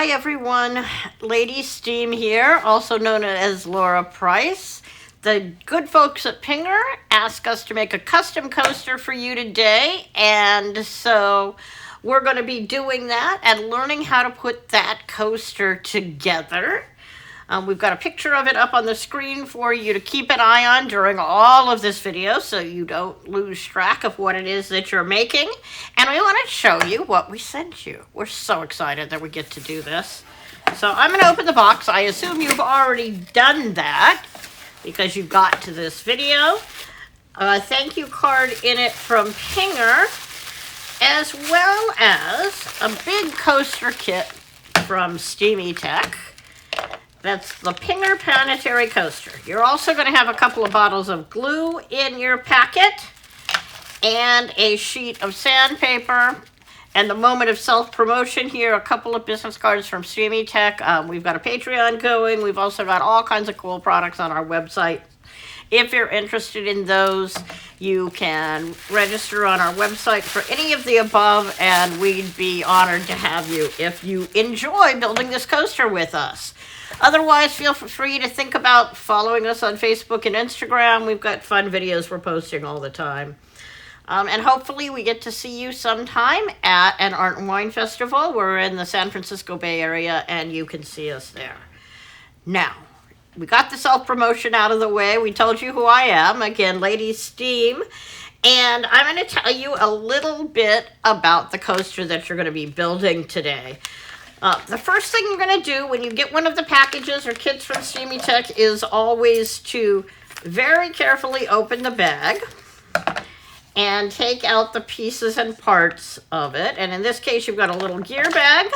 Hi everyone, Lady Steam here, also known as Laura Price. The good folks at Pinger asked us to make a custom coaster for you today, and so we're going to be doing that and learning how to put that coaster together. We've got a picture of it up on the screen for you to keep an eye on during all of this video so you don't lose track of what it is that you're making. And we want to show you what we sent you. We're so excited that we get to do this. So I'm going to open the box. I assume you've already done that because you got to this video. Thank you card in it from Pinger, as well as a big coaster kit from Steamy Tech. That's the Pinger Planetary Coaster. You're also going to have a couple of bottles of glue in your packet and a sheet of sandpaper. And the moment of self-promotion here, a couple of business cards from Steamy Tech. We've got a Patreon going. We've also got all kinds of cool products on our website. If you're interested in those, you can register on our website for any of the above, and we'd be honored to have you if you enjoy building this coaster with us. Otherwise, feel free to think about following us on Facebook and Instagram. We've got fun videos we're posting all the time. And hopefully we get to see you sometime at an Art and Wine Festival. We're in the San Francisco Bay Area, and you can see us there. Now, we got the self-promotion out of the way. We told you who I am. Again, Lady Steam. And I'm going to tell you a little bit about the coaster that you're going to be building today. The first thing you're going to do when you get one of the packages or kits from Steamy Tech is always to very carefully open the bag and take out the pieces and parts of it. And in this case, you've got a little gear bag,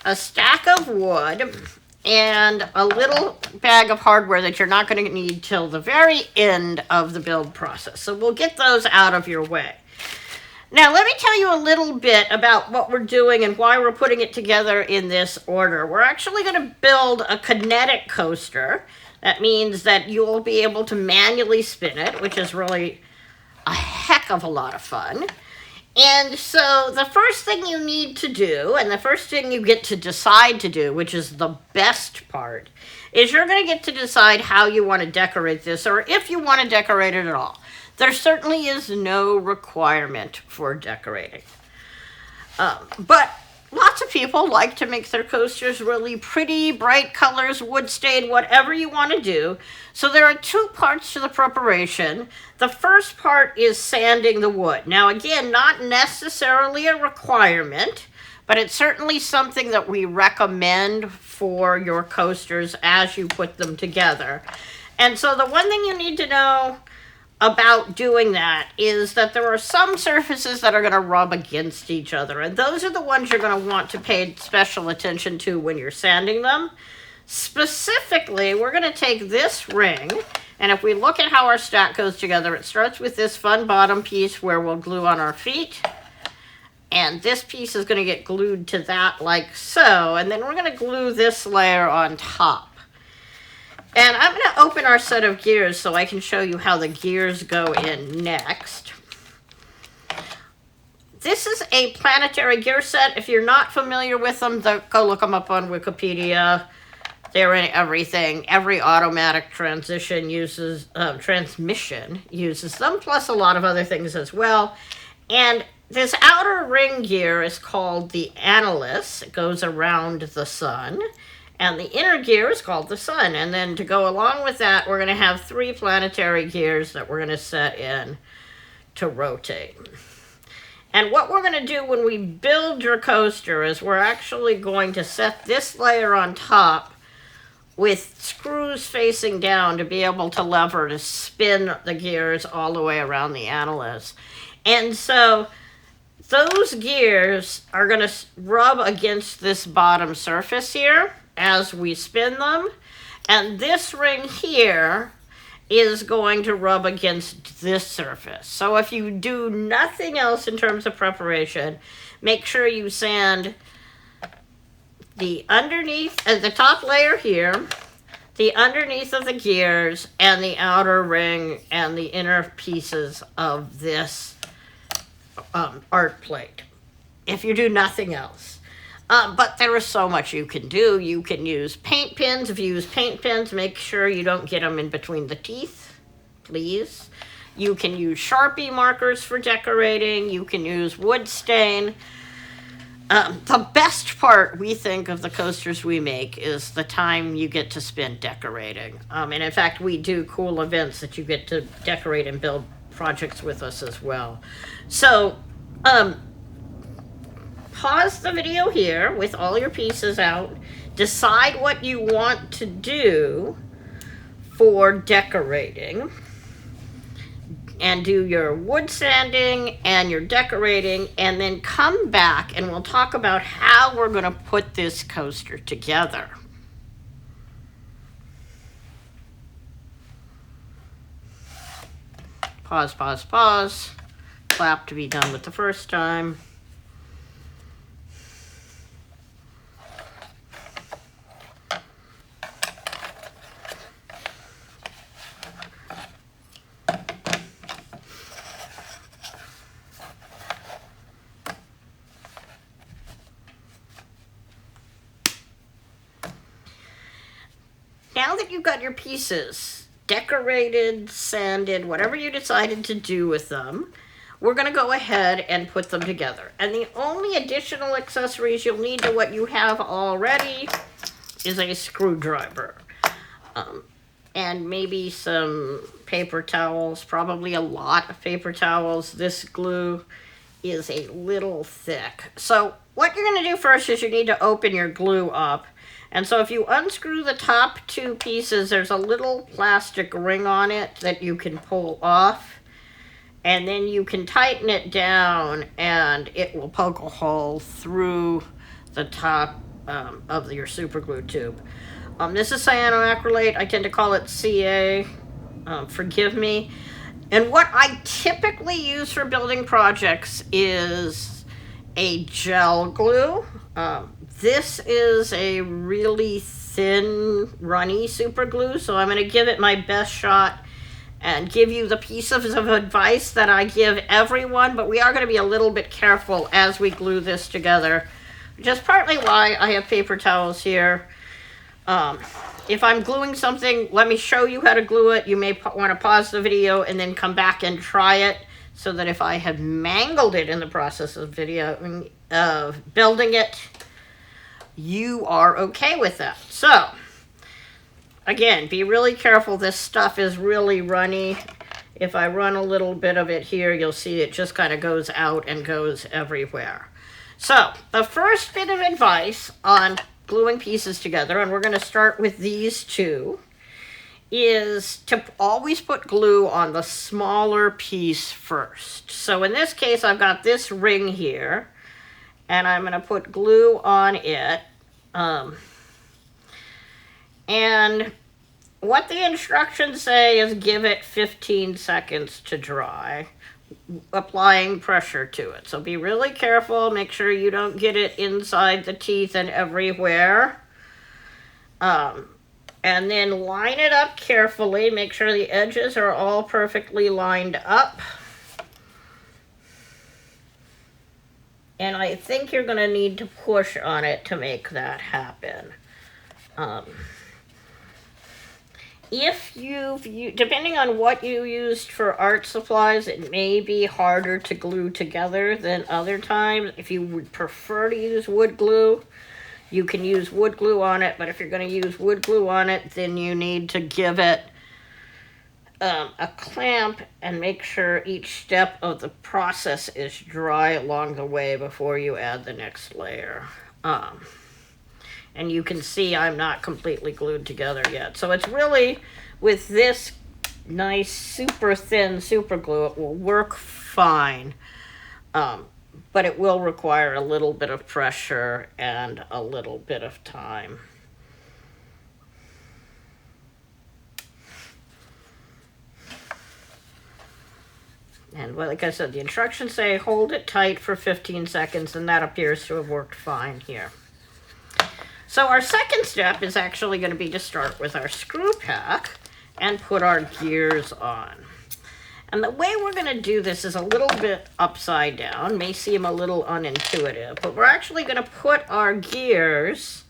a stack of wood, and a little bag of hardware that you're not going to need till the very end of the build process. So we'll get those out of your way. Now, let me tell you a little bit about what we're doing and why we're putting it together in this order. We're actually going to build a kinetic coaster. That means that you'll be able to manually spin it, which is really a heck of a lot of fun. And so the first thing you need to do, and the first thing you get to decide to do, which is the best part, is you're going to get to decide how you want to decorate this, or if you want to decorate it at all. There certainly is no requirement for decorating. But lots of people like to make their coasters really pretty, bright colors, wood stained, whatever you want to do. So there are two parts to the preparation. The first part is sanding the wood. Now again, not necessarily a requirement, but it's certainly something that we recommend for your coasters as you put them together. And so the one thing you need to know about doing that is that there are some surfaces that are going to rub against each other, and those are the ones you're going to want to pay special attention to when you're sanding them. Specifically, we're going to take this ring, and if we look at how our stack goes together, it starts with this fun bottom piece where we'll glue on our feet, and this piece is going to get glued to that like so, and then we're going to glue this layer on top. And I'm going to open our set of gears so I can show you how the gears go in next. This is a planetary gear set. If you're not familiar with them, go look them up on Wikipedia. They're in everything. Every automatic transmission uses them, plus a lot of other things as well. And this outer ring gear is called the annulus. It goes around the sun. And the inner gear is called the sun. And then to go along with that, we're going to have 3 planetary gears that we're going to set in to rotate. And what we're going to do when we build your coaster is we're actually going to set this layer on top with screws facing down to be able to lever to spin the gears all the way around the annulus. And so those gears are going to rub against this bottom surface here as we spin them, and this ring here is going to rub against this surface. So if you do nothing else in terms of preparation, make sure you sand the underneath, the top layer here, the underneath of the gears, and the outer ring and the inner pieces of this art plate, if you do nothing else. But there is so much you can do. You can use paint pins. If you use paint pins, make sure you don't get them in between the teeth, please. You can use Sharpie markers for decorating. You can use wood stain. The best part, we think, of the coasters we make is the time you get to spend decorating. And in fact, we do cool events that you get to decorate and build projects with us as well. So, pause the video here with all your pieces out. Decide what you want to do for decorating. And do your wood sanding and your decorating, and then come back and we'll talk about how we're going to put this coaster together. Pause, pause, pause. Clap to be done with the first time. Now that you've got your pieces decorated, sanded, whatever you decided to do with them, we're going to go ahead and put them together. And the only additional accessories you'll need to what you have already is a screwdriver. And maybe some paper towels, probably a lot of paper towels. This glue is a little thick. So what you're going to do first is you need to open your glue up. And so if you unscrew the top two pieces, there's a little plastic ring on it that you can pull off. And then you can tighten it down and it will poke a hole through the top of your super glue tube. This is cyanoacrylate. I tend to call it CA. Forgive me. And what I typically use for building projects is a gel glue. This is a really thin, runny super glue, so I'm going to give it my best shot and give you the pieces of advice that I give everyone, but we are going to be a little bit careful as we glue this together, which is partly why I have paper towels here. If I'm gluing something, let me show you how to glue it. You may want to pause the video and then come back and try it, so that if I have mangled it in the process of building it, you are okay with that. So, again, be really careful. This stuff is really runny. If I run a little bit of it here, you'll see it just kind of goes out and goes everywhere. So, the first bit of advice on gluing pieces together, and we're going to start with these two, is to always put glue on the smaller piece first. So in this case, I've got this ring here, and I'm going to put glue on it. And what the instructions say is give it 15 seconds to dry, applying pressure to it. So be really careful. Make sure you don't get it inside the teeth and everywhere. And then line it up carefully. Make sure the edges are all perfectly lined up. And I think you're going to need to push on it to make that happen. Depending on what you used for art supplies, it may be harder to glue together than other times. If you would prefer to use wood glue, you can use wood glue on it, but if you're going to use wood glue on it, then you need to give it a clamp and make sure each step of the process is dry along the way before you add the next layer. And you can see I'm not completely glued together yet. So it's really, with this nice super thin super glue, it will work fine. But it will require a little bit of pressure and a little bit of time. And like I said, the instructions say hold it tight for 15 seconds, and that appears to have worked fine here. So our second step is actually going to be to start with our screw pack and put our gears on. And the way we're going to do this is a little bit upside down. May seem a little unintuitive, but we're actually going to put our gears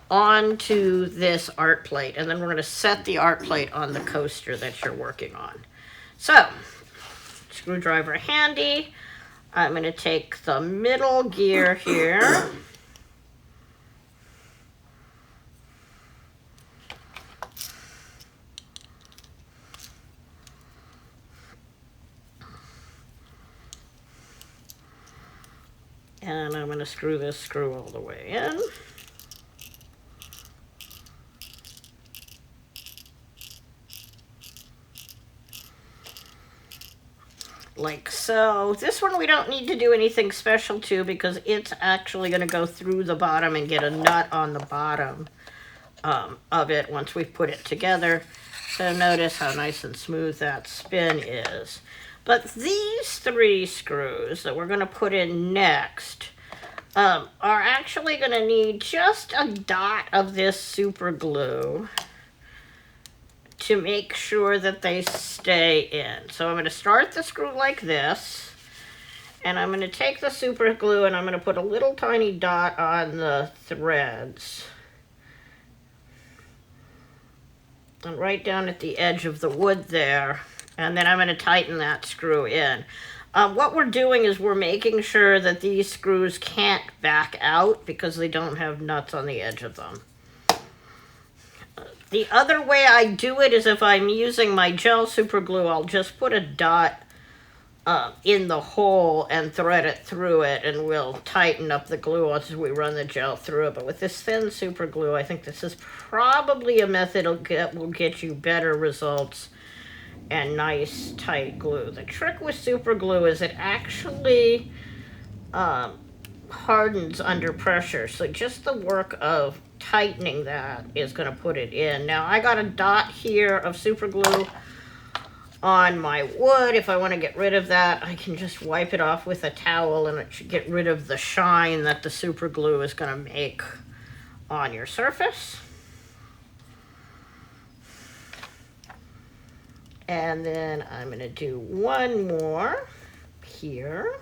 onto this art plate, and then we're going to set the art plate on the coaster that you're working on. So, screwdriver handy. I'm going to take the middle gear here. And I'm going to screw this screw all the way in. Like so. This one we don't need to do anything special to because it's actually going to go through the bottom and get a nut on the bottom of it once we've put it together. So notice how nice and smooth that spin is. But these 3 screws that we're going to put in next are actually going to need just a dot of this super glue to make sure that they stay in. So I'm going to start the screw like this, and I'm going to take the super glue and I'm going to put a little tiny dot on the threads. And right down at the edge of the wood there, and then I'm going to tighten that screw in. What we're doing is we're making sure that these screws can't back out because they don't have nuts on the edge of them. The other way I do it is if I'm using my gel super glue, I'll just put a dot in the hole and thread it through it, and we'll tighten up the glue as we run the gel through it. But with this thin super glue, I think this is probably a method that will get you better results and nice tight glue. The trick with super glue is it actually hardens under pressure. So just the work of tightening that is going to put it in. Now I got a dot here of super glue on my wood. If I want to get rid of that, I can just wipe it off with a towel and it should get rid of the shine that the super glue is going to make on your surface. And then I'm going to do one more here.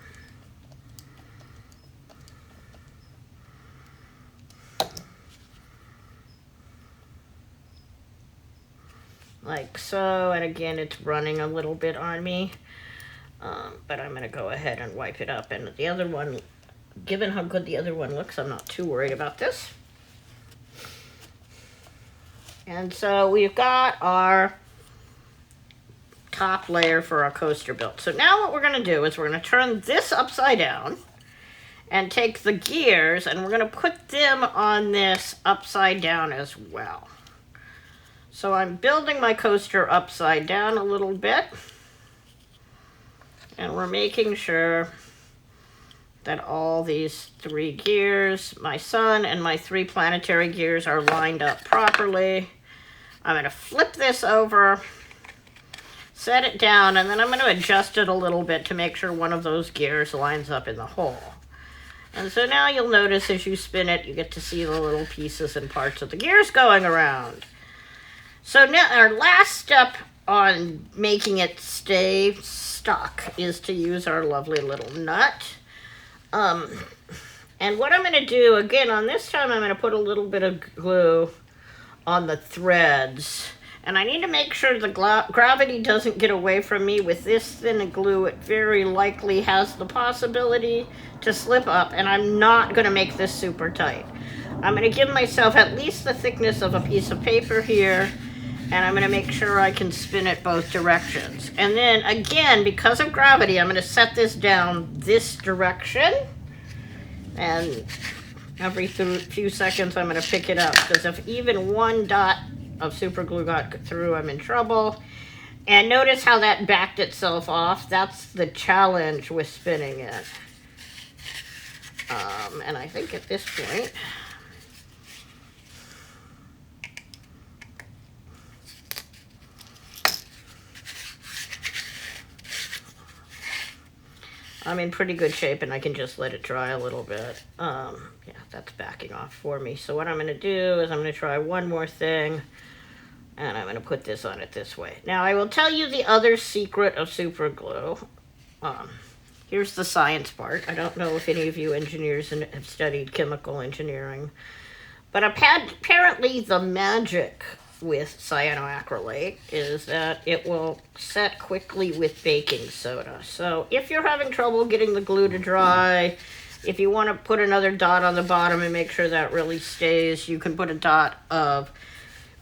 Like so, and again it's running a little bit on me, but I'm going to go ahead and wipe it up. And the other one, given how good the other one looks, I'm not too worried about this. And so we've got our top layer for our coaster built. So now what we're going to do is we're going to turn this upside down and take the gears and we're going to put them on this upside down as well. So I'm building my coaster upside down a little bit, and we're making sure that all these 3 gears, my sun and my 3 planetary gears, are lined up properly. I'm going to flip this over, set it down, and then I'm going to adjust it a little bit to make sure one of those gears lines up in the hole. And so now you'll notice as you spin it, you get to see the little pieces and parts of the gears going around. So now our last step on making it stay stuck is to use our lovely little nut. And what I'm going to do, again, on this time, I'm going to put a little bit of glue on the threads. And I need to make sure the gravity doesn't get away from me. With this thin glue, it very likely has the possibility to slip up, and I'm not going to make this super tight. I'm going to give myself at least the thickness of a piece of paper here, and I'm going to make sure I can spin it both directions. And then again, because of gravity, I'm going to set this down this direction. And every few seconds, I'm going to pick it up. Because if even one dot of super glue got through, I'm in trouble. And notice how that backed itself off. That's the challenge with spinning it. And I think at this point, I'm in pretty good shape, and I can just let it dry a little bit. Yeah, that's backing off for me. So what I'm going to do is I'm going to try one more thing. And I'm going to put this on it this way. Now, I will tell you the other secret of super glue. Here's the science part. I don't know if any of you engineers have studied chemical engineering. But apparently the magic with cyanoacrylate is that it will set quickly with baking soda. So if you're having trouble getting the glue to dry, if you want to put another dot on the bottom and make sure that really stays, you can put a dot of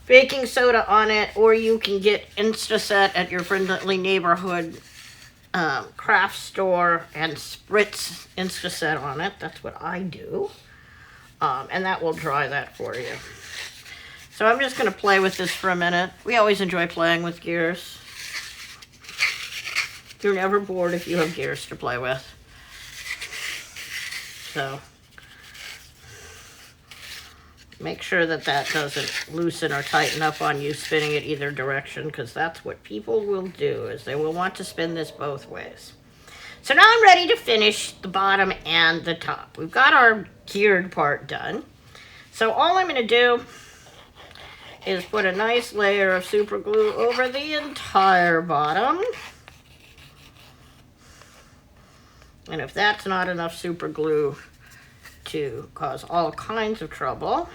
baking soda on it, or you can get Instaset at your friendly neighborhood craft store and spritz Instaset on it. That's what I do. And that will dry that for you. So I'm just going to play with this for a minute. We always enjoy playing with gears. You're never bored if you have gears to play with. So make sure that that doesn't loosen or tighten up on you spinning it either direction, because that's what people will do, is they will want to spin this both ways. So now I'm ready to finish the bottom and the top. We've got our geared part done. So all I'm going to do is put a nice layer of super glue over the entire bottom. And if that's not enough super glue to cause all kinds of trouble.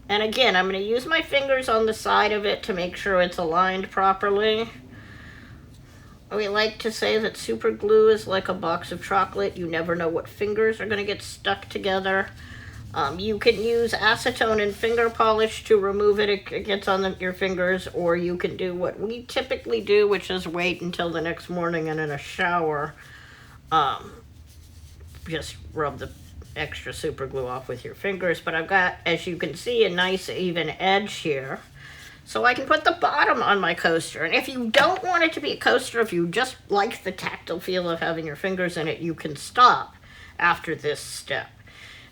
And again, I'm going to use my fingers on the side of it to make sure it's aligned properly. We like to say that super glue is like a box of chocolate. You never know what fingers are going to get stuck together. You can use acetone and finger polish to remove it. It gets on your fingers, or you can do what we typically do, which is wait until the next morning and in a shower, just rub the extra super glue off with your fingers. But I've got, as you can see, a nice even edge here. So I can put the bottom on my coaster. And if you don't want it to be a coaster, if you just like the tactile feel of having your fingers in it, you can stop after this step.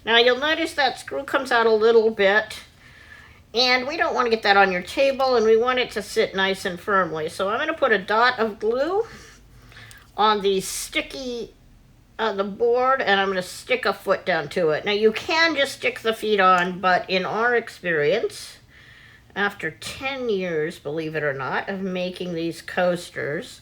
Now you'll notice that screw comes out a little bit, and we don't want to get that on your table, and we want it to sit nice and firmly. So I'm going to put a dot of glue on the sticky the board, and I'm going to stick a foot down to it. Now you can just stick the feet on, but in our experience, after 10 years, believe it or not, of making these coasters,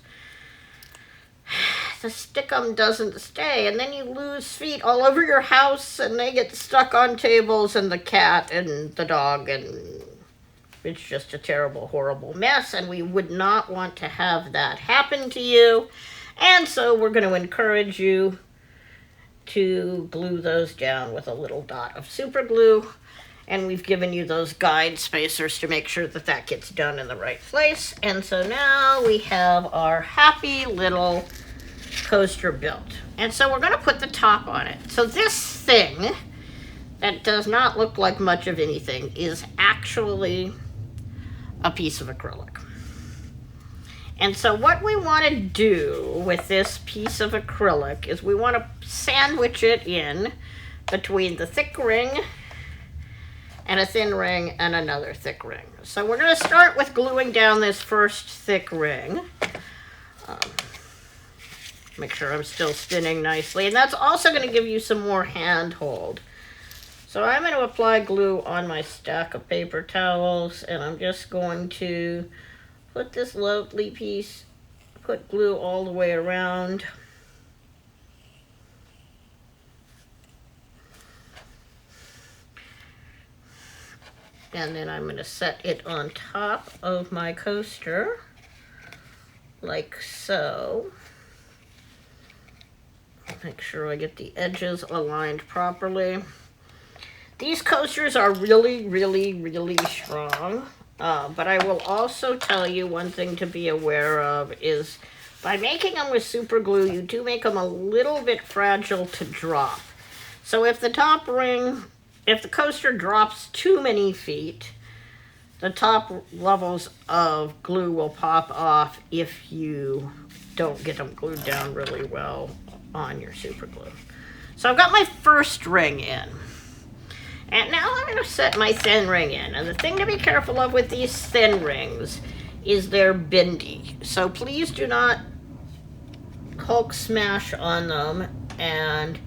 the stickum doesn't stay, and then you lose feet all over your house, and they get stuck on tables, and the cat and the dog, and it's just a terrible, horrible mess, and we would not want to have that happen to you. And so we're going to encourage you to glue those down with a little dot of super glue. And we've given you those guide spacers to make sure that that gets done in the right place. And so now we have our happy little coaster built. And so we're going to put the top on it. So this thing that does not look like much of anything is actually a piece of acrylic. And so what we want to do with this piece of acrylic is we want to sandwich it in between the thick ring and a thin ring and another thick ring. So we're going to start with gluing down this first thick ring. Make sure I'm still spinning nicely. And that's also going to give you some more hand hold. So I'm going to apply glue on my stack of paper towels, and I'm just going to put this lovely piece, put glue all the way around. And then I'm going to set it on top of my coaster, like so. Make sure I get the edges aligned properly. These coasters are really, really, really strong. But I will also tell you one thing to be aware of is by making them with super glue, you do make them a little bit fragile to drop. So if the top ring, if the coaster drops too many feet, the top levels of glue will pop off if you don't get them glued down really well on your super glue. So I've got my first ring in. And now I'm going to set my thin ring in. And the thing to be careful of with these thin rings is they're bendy. So please do not Hulk smash on them and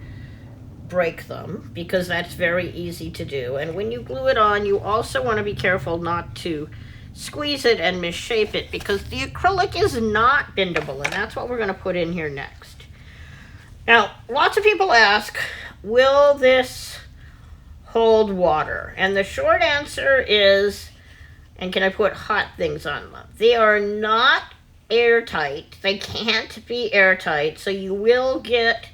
break them, because that's very easy to do. And when you glue it on, you also want to be careful not to squeeze it and misshape it, because the acrylic is not bendable, and that's what we're going to put in here next. Now, lots of people ask, will this hold water? And the short answer is, and can I put hot things on them? They are not airtight. They can't be airtight, so you will get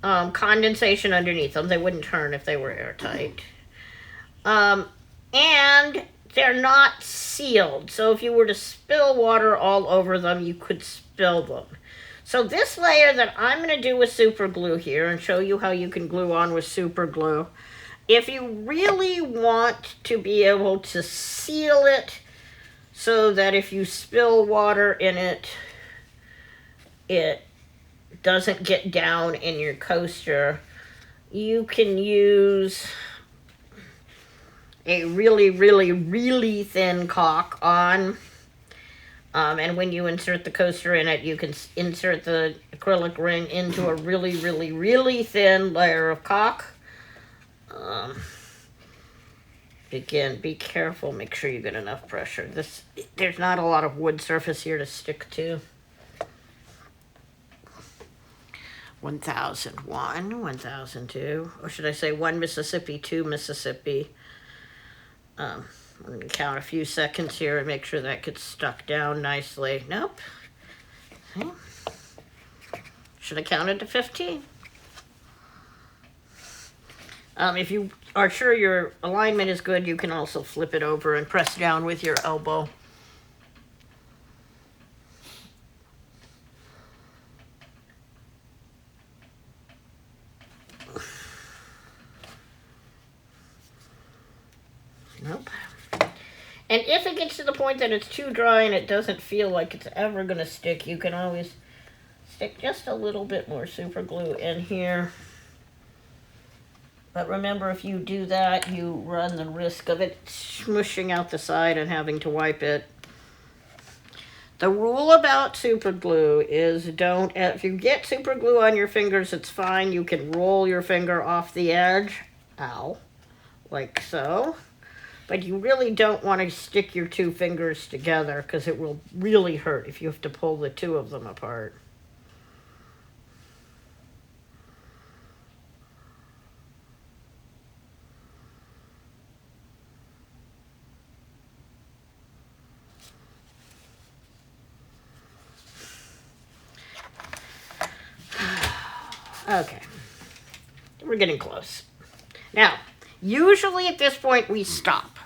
condensation underneath them. They wouldn't turn if they were airtight. And they're not sealed, so if you were to spill water all over them, you could spill them. So this layer that I'm going to do with super glue here, and show you how you can glue on with super glue, if you really want to be able to seal it so that if you spill water in it, it doesn't get down in your coaster, you can use a really, really, really thin caulk on. And when you insert the coaster in it, you can insert the acrylic ring into a really, really, really thin layer of caulk. Again, be careful, make sure you get enough pressure. There's not a lot of wood surface here to stick to. 1001, 1002, or should I say 1 Mississippi, 2 Mississippi. I'm going to count a few seconds here and make sure that gets stuck down nicely. Nope. See? Should have counted to 15. If you are sure your alignment is good, you can also flip it over and press down with your elbow. Nope. And if it gets to the point that it's too dry and it doesn't feel like it's ever going to stick, you can always stick just a little bit more super glue in here. But remember, if you do that, you run the risk of it smushing out the side and having to wipe it. The rule about super glue is if you get super glue on your fingers, it's fine. You can roll your finger off the edge, ow, like so. But you really don't want to stick your two fingers together, because it will really hurt if you have to pull the two of them apart. Okay, we're getting close. Now, usually at this point we stop,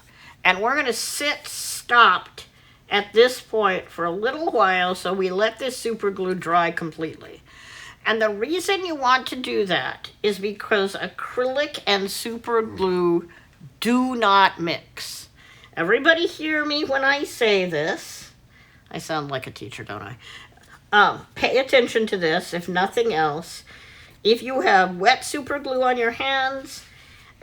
and we're going to sit stopped at this point for a little while, so we let this super glue dry completely. And the reason you want to do that is because acrylic and super glue do not mix. Everybody hear me when I say this. I sound like a teacher, don't I? Pay attention to this, if nothing else. If you have wet super glue on your hands,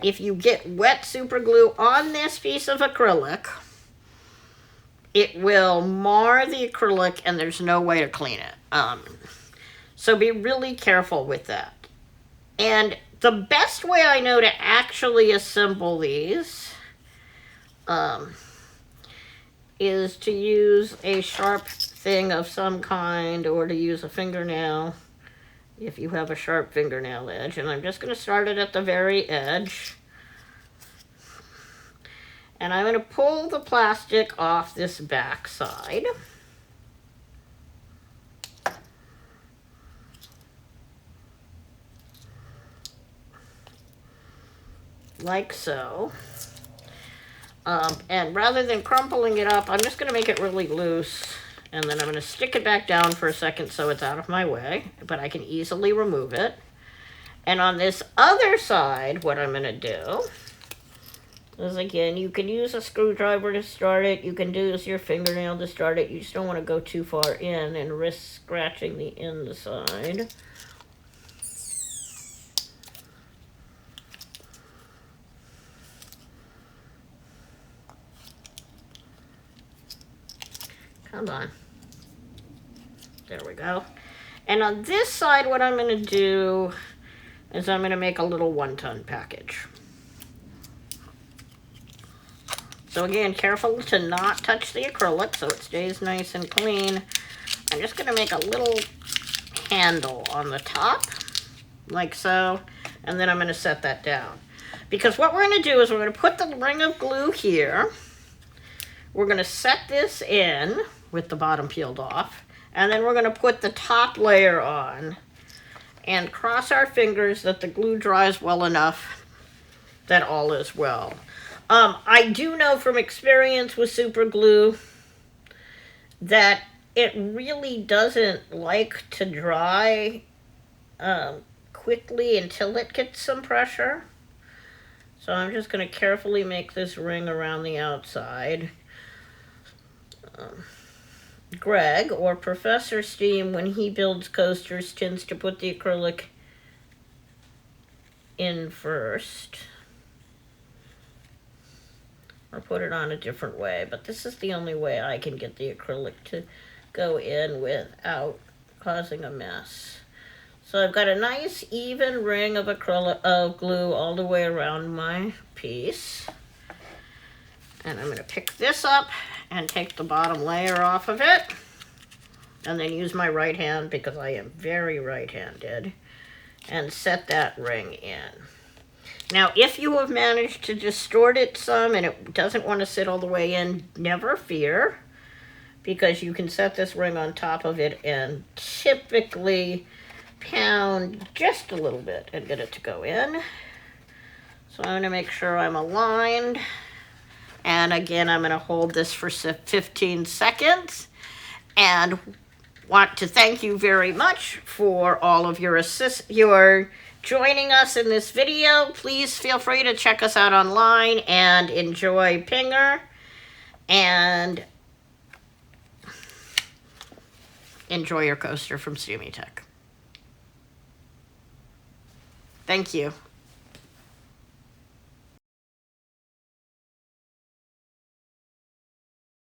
if you get wet super glue on this piece of acrylic, it will mar the acrylic and there's no way to clean it. So be really careful with that. And the best way I know to actually assemble these is to use a sharp thing of some kind, or to use a fingernail if you have a sharp fingernail edge. And I'm just going to start it at the very edge. And I'm going to pull the plastic off this back side. Like so. And rather than crumpling it up, I'm just going to make it really loose. And then I'm going to stick it back down for a second so it's out of my way, but I can easily remove it. And on this other side, what I'm going to do is, again, you can use a screwdriver to start it. You can use your fingernail to start it. You just don't want to go too far in and risk scratching the inside. Come on. There we go. And on this side, what I'm going to do is I'm going to make a little 1-ton package. So again, careful to not touch the acrylic so it stays nice and clean. I'm just going to make a little handle on the top, like so, and then I'm going to set that down. Because what we're going to do is we're going to put the ring of glue here. We're going to set this in with the bottom peeled off, and then we're going to put the top layer on and cross our fingers that the glue dries well enough that all is well. I do know from experience with super glue that it really doesn't like to dry quickly until it gets some pressure. So I'm just going to carefully make this ring around the outside. Greg, or Professor Steam, when he builds coasters, tends to put the acrylic in first. Or put it on a different way, but this is the only way I can get the acrylic to go in without causing a mess. So I've got a nice even ring of glue all the way around my piece. And I'm going to pick this up and take the bottom layer off of it. And then use my right hand, because I am very right-handed, and set that ring in. Now, if you have managed to distort it some and it doesn't want to sit all the way in, never fear, because you can set this ring on top of it and typically pound just a little bit and get it to go in. So I'm going to make sure I'm aligned. And again, I'm going to hold this for 15 seconds. And want to thank you very much for all of your joining us in this video. Please feel free to check us out online and enjoy Pinger and enjoy your coaster from Steamy Tech. Thank you.